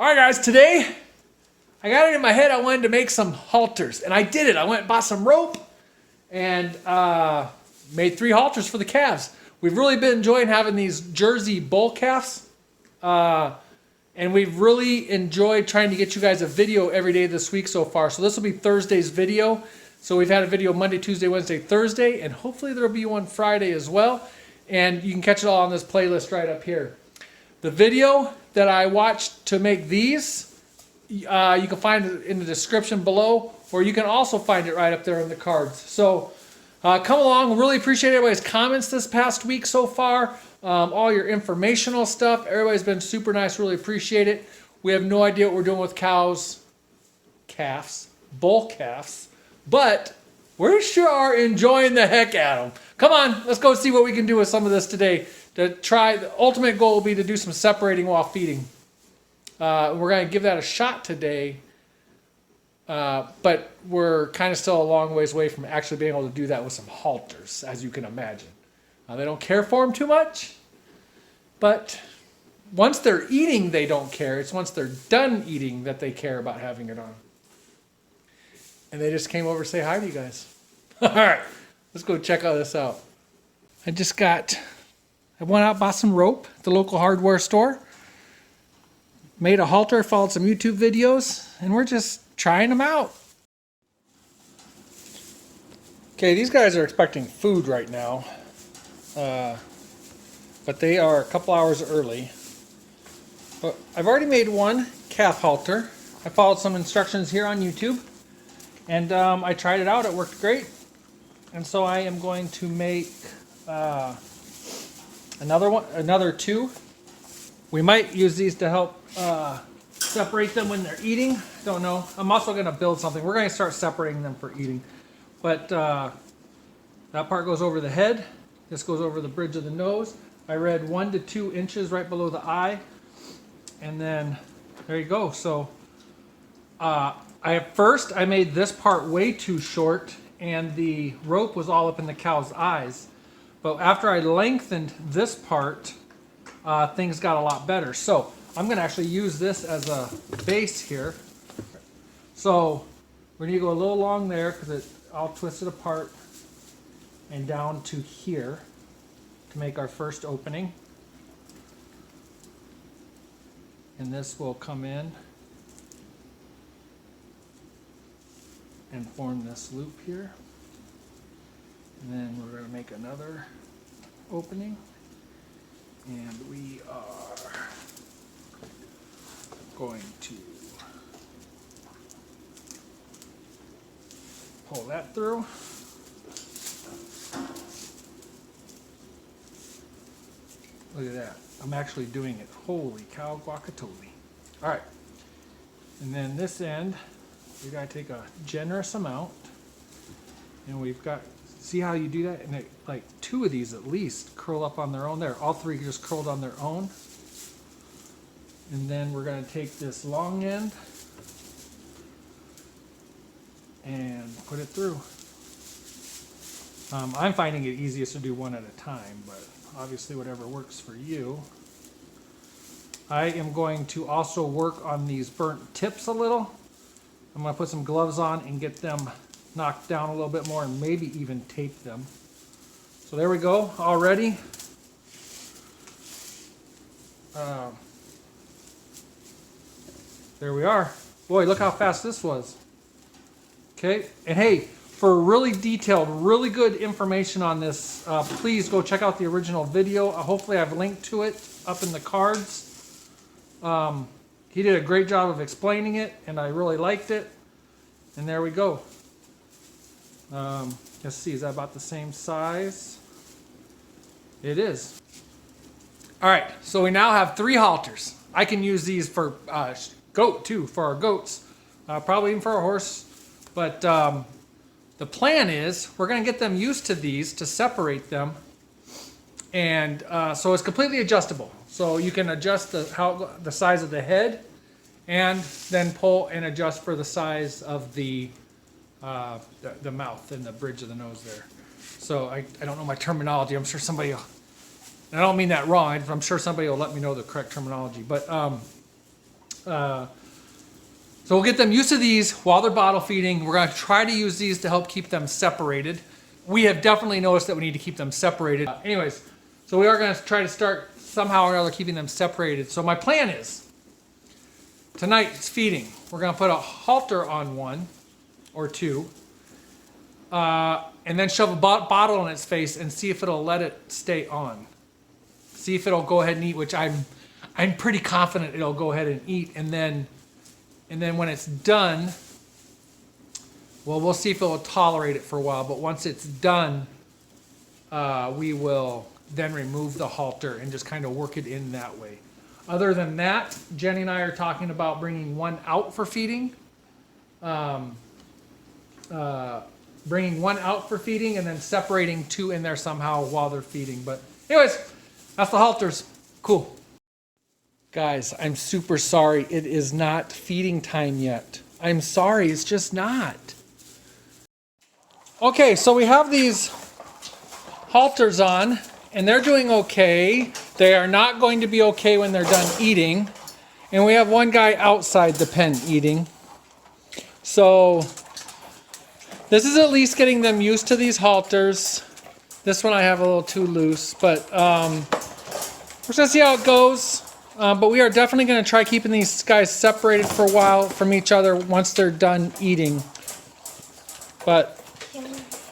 All right, guys, today I got it in my head I wanted to make some halters, and I did it. I went and bought some rope and made 3 halters for the calves. We've really been enjoying having these Jersey bull calves, and we've really enjoyed trying to get you guys a video every day this week so far. So this will be Thursday's video. So we've had a video Monday, Tuesday, Wednesday, Thursday, and hopefully there will be one Friday as well. And you can catch it all on this playlist right up here. The video that I watched to make these, you can find it in the description below, or you can also find it right up there in the cards. So come along. Really appreciate everybody's comments this past week so far. All your informational stuff. Everybody's been super nice. Really appreciate it. We have no idea what we're doing with calves, bull calves, but we sure are enjoying the heck out of them. Come on, let's go see what we can do with some of this today. The ultimate goal will be to do some separating while feeding. We're going to give that a shot today, but we're kind of still a long ways away from actually being able to do that with some halters, as you can imagine. They don't care for them too much, but once they're eating, they don't care. It's once they're done eating that they care about having it on. And they just came over to say hi to you guys. All right, let's go check all this out. I went out, bought some rope at the local hardware store, made a halter, followed some YouTube videos, and we're just trying them out. Okay, these guys are expecting food right now, but they are a couple hours early. But I've already made one calf halter. I followed some instructions here on YouTube, and I tried it out. It worked great. And so I am going to make another 2. We might use these to help separate them when they're eating. Don't know. I'm also going to build something. We're going to start separating them for eating. But that part goes over the head. This goes over the bridge of the nose. I read 1 to 2 inches right below the eye. And then there you go. So at first I made this part way too short, and the rope was all up in the cow's eyes. But after I lengthened this part, things got a lot better. So I'm going to actually use this as a base here. So we're going to go a little long there because I'll twist it apart and down to here to make our first opening. And this will come in and form this loop here. And then we're going to make another opening. And we are going to pull that through. Look at that. I'm actually doing it. Holy cow guacatole. All right. And then this end, we got to take a generous amount. And we've got, see how you do that? And like 2 of these at least curl up on their own there. All 3 just curled on their own. And then we're going to take this long end and put it through. I'm finding it easiest to do one at a time, but obviously whatever works for you. I am going to also work on these burnt tips a little. I'm going to put some gloves on and get them knocked down a little bit more, and maybe even tape them. So there we go, all ready. There we are. Boy, look how fast this was. Okay, and hey, for really detailed, really good information on this, please go check out the original video. Hopefully I've linked to it up in the cards. He did a great job of explaining it, and I really liked it. And there we go. Let's see, is that about the same size? It is. All right, so we now have 3 halters. I can use these for goat too, for our goats. Probably even for our horse. But the plan is we're going to get them used to these to separate them. And so it's completely adjustable. So you can adjust the size of the head and then pull and adjust for the size of the mouth and the bridge of the nose there. So I don't know my terminology. I'm sure somebody will, and I don't mean that wrong. I'm sure somebody will let me know the correct terminology. But So we'll get them used to these while they're bottle feeding. We're going to try to use these to help keep them separated. We have definitely noticed that we need to keep them separated. Anyways, so we are going to try to start somehow or other keeping them separated. So my plan is, tonight's feeding, we're going to put a halter on one or two, and then shove a bottle in its face and see if it'll let it stay on. See if it'll go ahead and eat, which I'm pretty confident it'll go ahead and eat, and then when it's done, well, we'll see if it will tolerate it for a while. But once it's done, we will then remove the halter and just kind of work it in that way. Other than that, Jenny and I are talking about bringing one out for feeding. Bringing one out for feeding and then separating two in there somehow while they're feeding. But anyways, that's the halters. Cool. Guys, I'm super sorry. It is not feeding time yet. I'm sorry, it's just not. Okay, so we have these halters on, and they're doing okay. They are not going to be okay when they're done eating. And we have one guy outside the pen eating. So this is at least getting them used to these halters. This one I have a little too loose, but we're just gonna see how it goes. But we are definitely gonna try keeping these guys separated for a while from each other once they're done eating. But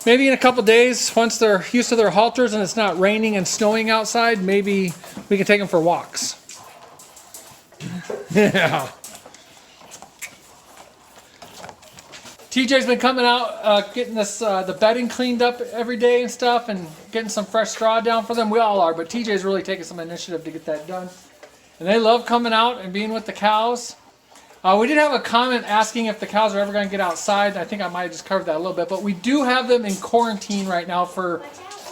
maybe in a couple days, once they're used to their halters and it's not raining and snowing outside, maybe we can take them for walks. Yeah. TJ's been coming out, getting this the bedding cleaned up every day and stuff, and getting some fresh straw down for them. We all are, but TJ's really taking some initiative to get that done. And they love coming out and being with the cows. We did have a comment asking if the cows are ever going to get outside. I think I might have just covered that a little bit, but we do have them in quarantine right now for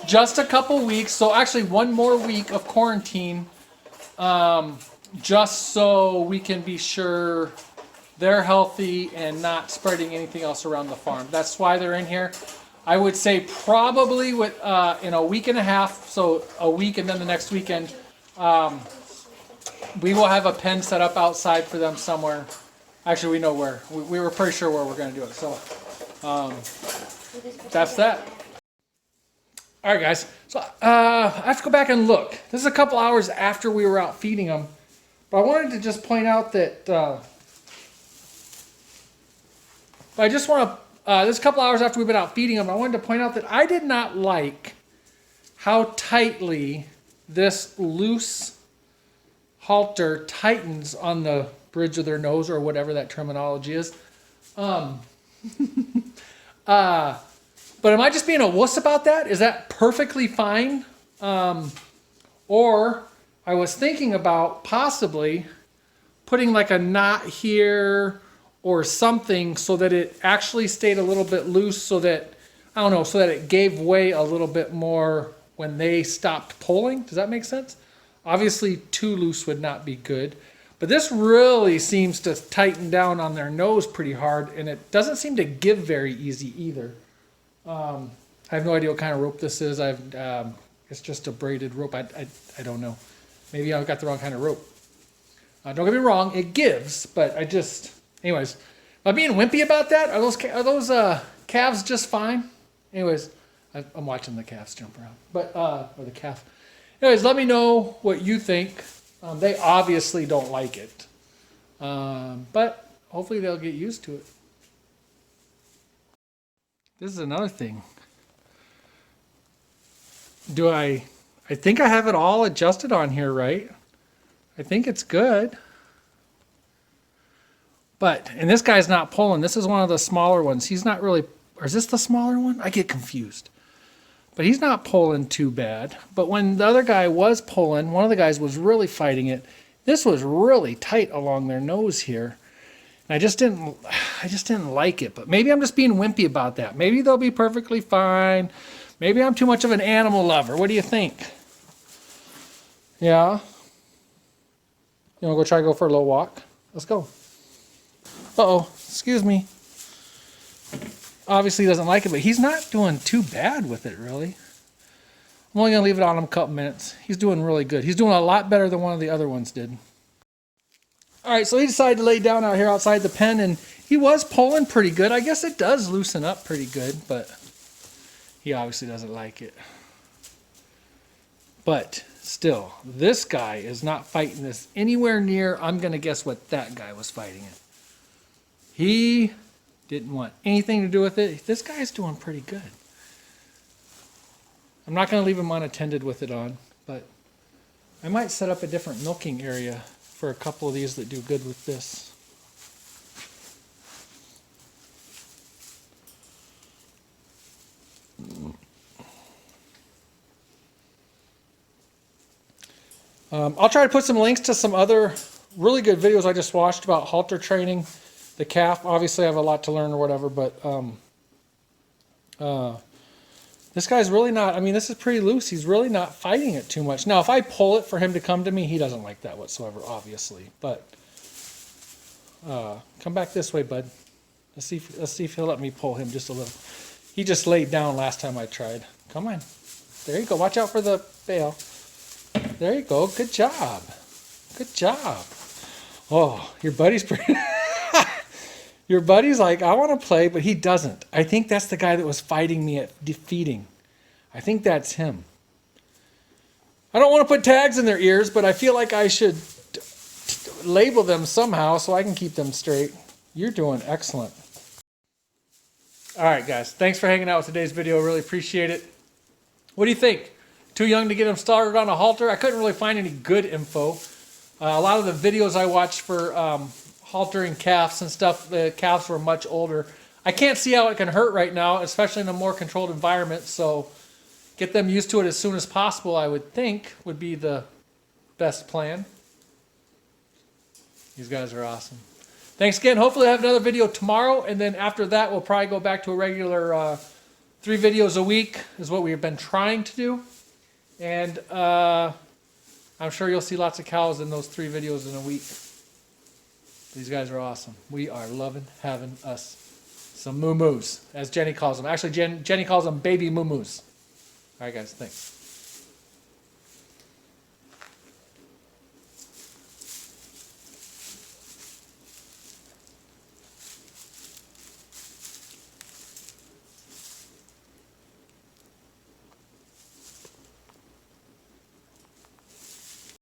just a couple weeks. So actually one more week of quarantine, just so we can be sure they're healthy and not spreading anything else around the farm. That's why they're in here. I would say probably in a week and a half, so a week and then the next weekend, we will have a pen set up outside for them somewhere. Actually, we know where. We were pretty sure where we're going to do it. So that's that. All right, guys. So I have to go back and look. This is a couple hours after we were out feeding them. But I wanted to just point out that... I just want to, this is a couple hours after we've been out feeding them, I wanted to point out that I did not like how tightly this loose halter tightens on the bridge of their nose, or whatever that terminology is. But am I just being a wuss about that? Is that perfectly fine? Or I was thinking about possibly putting like a knot here or something so that it actually stayed a little bit loose, so that, I don't know, so that it gave way a little bit more when they stopped pulling. Does that make sense? Obviously too loose would not be good, but this really seems to tighten down on their nose pretty hard, and it doesn't seem to give very easy either. I have no idea what kind of rope this is. It's just a braided rope. I don't know. Maybe I got the wrong kind of rope. Don't get me wrong, it gives, but anyways, am I being wimpy about that? Are those calves just fine? Anyways, I'm watching the calves jump around, or the calf. Anyways, let me know what you think. They obviously don't like it, but hopefully they'll get used to it. This is another thing. I think I have it all adjusted on here, right? I think it's good. And this guy's not pulling. This is one of the smaller ones. He's not really, or is this the smaller one? I get confused. But he's not pulling too bad. But when the other guy was pulling, one of the guys was really fighting it. This was really tight along their nose here. And I just didn't like it. But maybe I'm just being wimpy about that. Maybe they'll be perfectly fine. Maybe I'm too much of an animal lover. What do you think? Yeah? You want to go for a little walk? Let's go. Uh-oh, excuse me. Obviously he doesn't like it, but he's not doing too bad with it, really. I'm only going to leave it on him a couple minutes. He's doing really good. He's doing a lot better than one of the other ones did. All right, so he decided to lay down out here outside the pen, and he was pulling pretty good. I guess it does loosen up pretty good, but he obviously doesn't like it. But still, this guy is not fighting this anywhere near, I'm going to guess what that guy was fighting it. He didn't want anything to do with it. This guy's doing pretty good. I'm not going to leave him unattended with it on, but I might set up a different milking area for a couple of these that do good with this. I'll try to put some links to some other really good videos I just watched about halter training the calf. Obviously, I have a lot to learn or whatever, but this guy's really not, I mean, this is pretty loose. He's really not fighting it too much. Now, if I pull it for him to come to me, he doesn't like that whatsoever, obviously. But come back this way, bud. Let's see if he'll let me pull him just a little. He just laid down last time I tried. Come on. There you go. Watch out for the bale. There you go. Good job. Good job. Oh, your buddy's pretty... Your buddy's like, I want to play, but he doesn't. I think that's the guy that was fighting me at defeating. I think that's him. I don't want to put tags in their ears, but I feel like I should label them somehow so I can keep them straight. You're doing excellent. All right, guys. Thanks for hanging out with today's video. Really appreciate it. What do you think? Too young to get him started on a halter? I couldn't really find any good info. A lot of the videos I watched for haltering calves and stuff, the calves were much older. I can't see how it can hurt right now, especially in a more controlled environment, so get them used to it as soon as possible, I would think, would be the best plan. These guys are awesome. Thanks again. Hopefully I have another video tomorrow, and then after that we'll probably go back to a regular 3 videos a week is what we've been trying to do. And I'm sure you'll see lots of cows in those 3 videos in a week. These guys are awesome. We are loving having us some moo-moos, as Jenny calls them. Actually, Jenny calls them baby moo-moos. All right, guys, thanks.